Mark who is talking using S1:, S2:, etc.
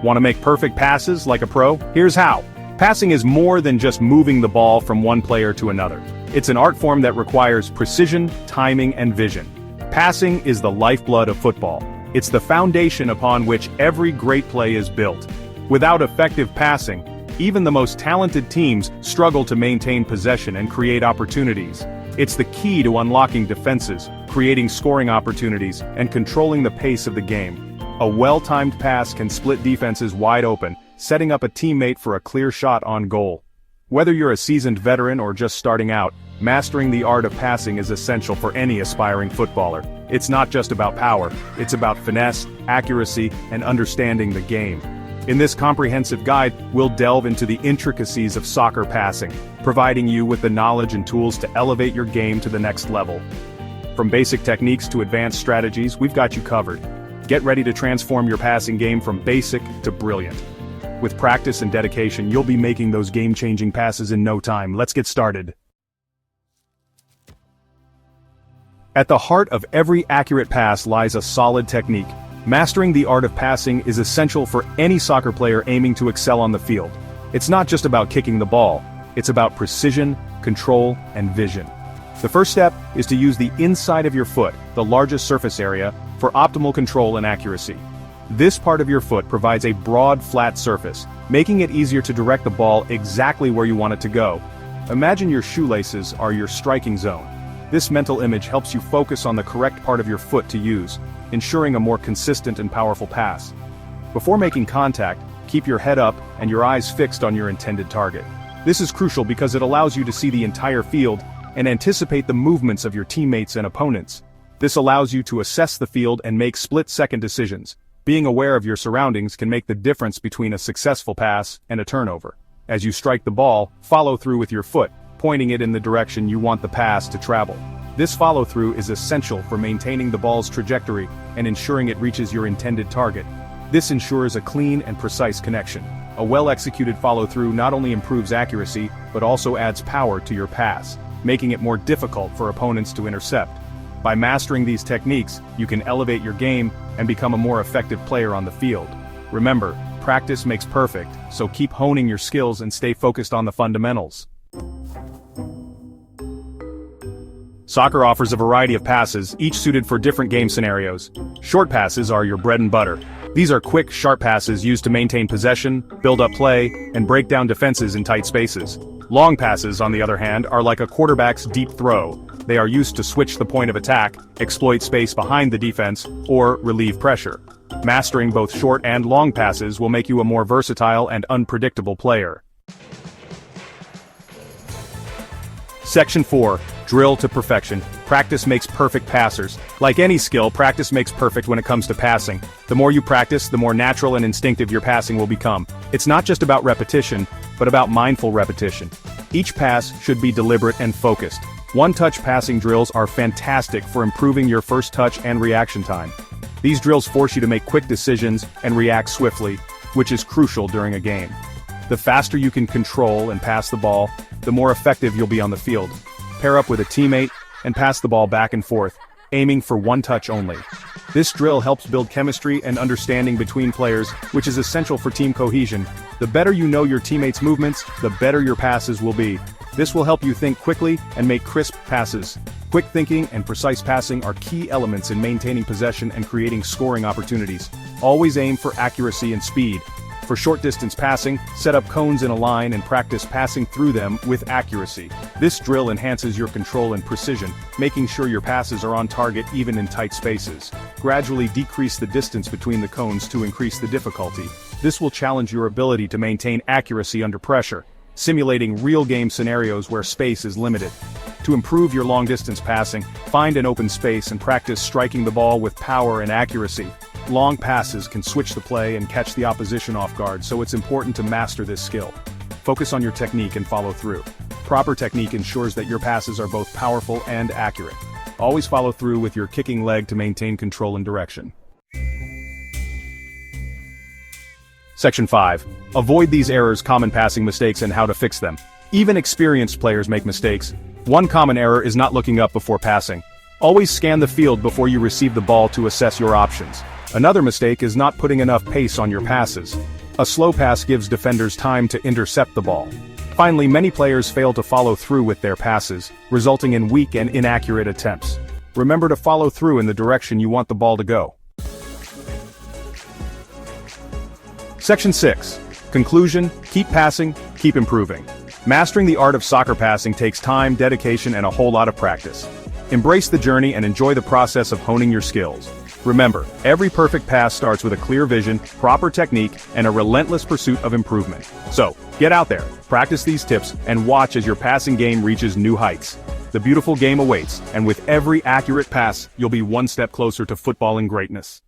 S1: Want to make perfect passes like a pro? Here's how. Passing is more than just moving the ball from one player to another. It's an art form that requires precision, timing, and vision. Passing is the lifeblood of football. It's the foundation upon which every great play is built. Without effective passing, even the most talented teams struggle to maintain possession and create opportunities. It's the key to unlocking defenses, creating scoring opportunities, and controlling the pace of the game. A well-timed pass can split defenses wide open, setting up a teammate for a clear shot on goal. Whether you're a seasoned veteran or just starting out, mastering the art of passing is essential for any aspiring footballer. It's not just about power, it's about finesse, accuracy, and understanding the game. In this comprehensive guide, we'll delve into the intricacies of soccer passing, providing you with the knowledge and tools to elevate your game to the next level. From basic techniques to advanced strategies, we've got you covered. Get ready to transform your passing game from basic to brilliant. With practice and dedication, you'll be making those game-changing passes in no time. Let's get started. At the heart of every accurate pass lies a solid technique. Mastering the art of passing is essential for any soccer player aiming to excel on the field. It's not just about kicking the ball, it's about precision, control, and vision. The first step is to use the inside of your foot, the largest surface area, for optimal control and accuracy. This part of your foot provides a broad, flat surface, making it easier to direct the ball exactly where you want it to go. Imagine your shoelaces are your striking zone. This mental image helps you focus on the correct part of your foot to use, ensuring a more consistent and powerful pass. Before making contact, keep your head up and your eyes fixed on your intended target. This is crucial because it allows you to see the entire field and anticipate the movements of your teammates and opponents. This allows you to assess the field and make split-second decisions. Being aware of your surroundings can make the difference between a successful pass and a turnover. As you strike the ball, follow through with your foot, pointing it in the direction you want the pass to travel. This follow-through is essential for maintaining the ball's trajectory and ensuring it reaches your intended target. This ensures a clean and precise connection. A well-executed follow-through not only improves accuracy, but also adds power to your pass, making it more difficult for opponents to intercept. By mastering these techniques, you can elevate your game and become a more effective player on the field. Remember, practice makes perfect, so keep honing your skills and stay focused on the fundamentals. Soccer offers a variety of passes, each suited for different game scenarios. Short passes are your bread and butter. These are quick, sharp passes used to maintain possession, build up play, and break down defenses in tight spaces. Long passes, on the other hand, are like a quarterback's deep throw. They are used to switch the point of attack, exploit space behind the defense, or relieve pressure. Mastering both short and long passes will make you a more versatile and unpredictable player. Section 4. Drill to perfection. Practice makes perfect passers. Like any skill, practice makes perfect when it comes to passing. The more you practice, the more natural and instinctive your passing will become. It's not just about repetition, but about mindful repetition. Each pass should be deliberate and focused. One-touch passing drills are fantastic for improving your first touch and reaction time. These drills force you to make quick decisions and react swiftly, which is crucial during a game. The faster you can control and pass the ball, the more effective you'll be on the field. Pair up with a teammate and pass the ball back and forth, aiming for one touch only. This drill helps build chemistry and understanding between players, which is essential for team cohesion. The better you know your teammates' movements, the better your passes will be. This will help you think quickly and make crisp passes. Quick thinking and precise passing are key elements in maintaining possession and creating scoring opportunities. Always aim for accuracy and speed. For short-distance passing, set up cones in a line and practice passing through them with accuracy. This drill enhances your control and precision, making sure your passes are on target even in tight spaces. Gradually decrease the distance between the cones to increase the difficulty. This will challenge your ability to maintain accuracy under pressure, simulating real-game scenarios where space is limited. To improve your long-distance passing, find an open space and practice striking the ball with power and accuracy. Long passes can switch the play and catch the opposition off guard, so it's important to master this skill. Focus on your technique and follow through. Proper technique ensures that your passes are both powerful and accurate. Always follow through with your kicking leg to maintain control and direction. Section 5. Avoid these errors, common passing mistakes, and how to fix them. Even experienced players make mistakes. One common error is not looking up before passing. Always scan the field before you receive the ball to assess your options. Another mistake is not putting enough pace on your passes. A slow pass gives defenders time to intercept the ball. Finally, many players fail to follow through with their passes, resulting in weak and inaccurate attempts. Remember to follow through in the direction you want the ball to go. Section 6. Conclusion: keep passing, keep improving. Mastering the art of soccer passing takes time, dedication, and a whole lot of practice. Embrace the journey and enjoy the process of honing your skills. Remember, every perfect pass starts with a clear vision, proper technique, and a relentless pursuit of improvement. So, get out there, practice these tips, and watch as your passing game reaches new heights. The beautiful game awaits, and with every accurate pass, you'll be one step closer to footballing greatness.